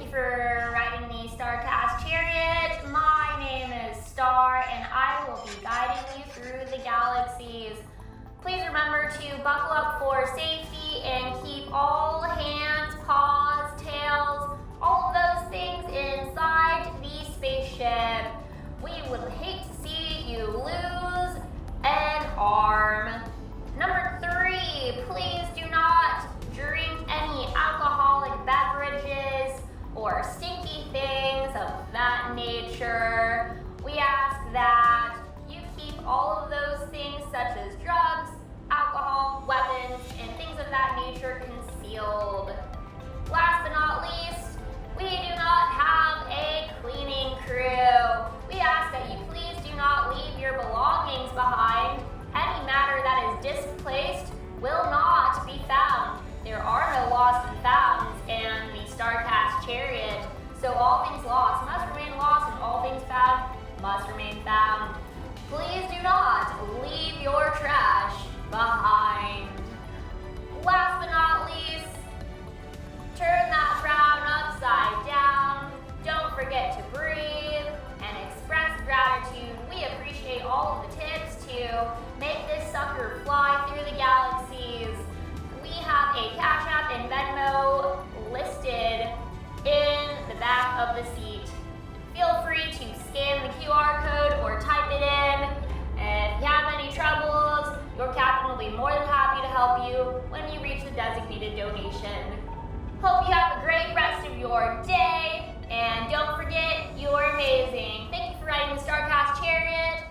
you for riding the StarCast Chariot. My name is Star, and I will be guiding you through the galaxies. Please remember to buckle up for safety and keep all hands, paws, tails, all of those things inside the spaceship. We would hate to see you lose and harm. Number 3, please do not drink any alcoholic beverages or stinky things of that nature. We ask that you keep all of those things such as drugs, alcohol, weapons, and things of that nature concealed. Last but not least, we do not have a cleaning crew. We ask that you please do not leave your belongings behind. Any matter that is displaced will not be found. There are no lost and founds in the StarCast Chariot, so all things lost must remain lost and all things found must remain found. Please do not leave your trash behind. Last but not least, turn that frown upside down. Don't forget to breathe and express gratitude. We appreciate all of the tips to make this sucker fly through the galaxies. We have a Cash App and Venmo listed in the back of the seat. Feel free to scan the QR code or type it in. If you have any troubles, your captain will be more than happy to help you when you reach the designated donation. Hope you have a great rest of your day, and don't forget, you're amazing. Thank you for riding the StarCast Chariot.